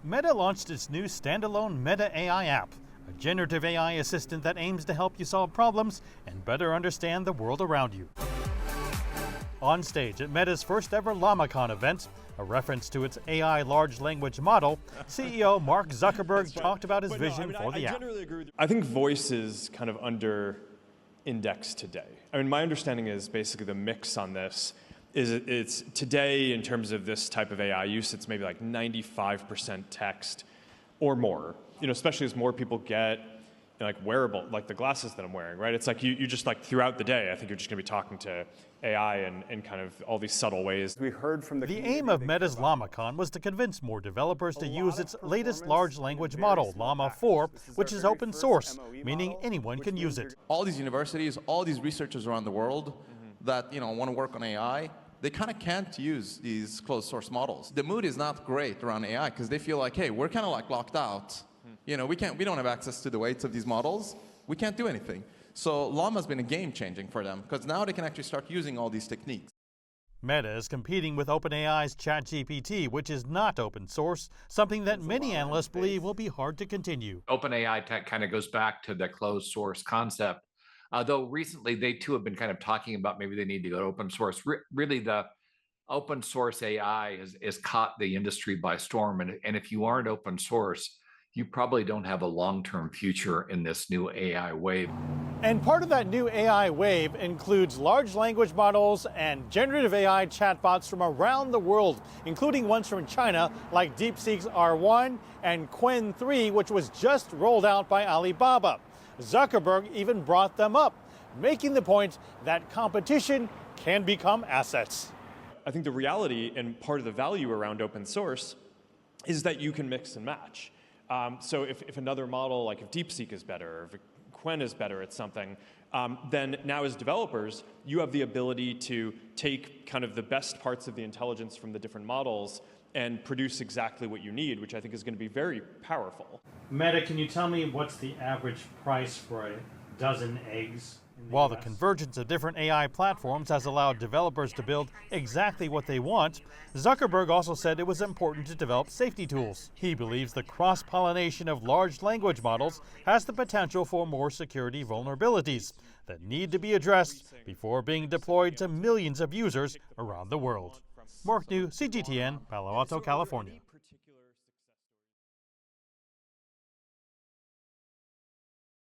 Meta launched its new standalone Meta AI app, a generative AI assistant that aims to help you solve problems and better understand the world around you. On stage at Meta's first ever LlamaCon event, a reference to its AI large language model, CEO Mark Zuckerberg talked about his vision for the app. I think voice is kind of under indexed today. I mean, my understanding is basically the mix on this is it's today in terms of this type of AI use, it's maybe like 95% text or more, especially as more people get like wearable, like the glasses that I'm wearing, right? It's like you just like throughout the day, I think you're just gonna be talking to AI in kind of all these subtle ways. We heard from the aim of Meta's LlamaCon was to convince more developers to use its latest large language model, Llama 4, which is open source, meaning anyone can use it. All these universities, all these researchers around the world that want to work on AI, they kind of can't use these closed source models. The mood is not great around AI because they feel like, hey, we're kind of like locked out. We don't have access to the weights of these models. We can't do anything. So Llama's been a game changing for them because now they can actually start using all these techniques. Meta is competing with OpenAI's ChatGPT, which is not open source, something that many analysts believe will be hard to continue. OpenAI tech kind of goes back to the closed source concept, though recently they too have been kind of talking about maybe they need to go to open source. Really, the open source AI has caught the industry by storm, and if you aren't open source, you probably don't have a long-term future in this new AI wave. And part of that new AI wave includes large language models and generative AI chatbots from around the world, including ones from China like DeepSeek's R1 and Qwen 3, which was just rolled out by Alibaba. Zuckerberg even brought them up, making the point that competition can become assets. I think the reality and part of the value around open source is that you can mix and match. So if another model, like if DeepSeek is better, or if Qwen is better at something, then now as developers, you have the ability to take kind of the best parts of the intelligence from the different models and produce exactly what you need, which I think is going to be very powerful. Meta, can you tell me what's the average price for a dozen eggs? While the convergence of different AI platforms has allowed developers to build exactly what they want, Zuckerberg also said it was important to develop safety tools. He believes the cross-pollination of large language models has the potential for more security vulnerabilities that need to be addressed before being deployed to millions of users around the world. Mark New, CGTN, Palo Alto, California.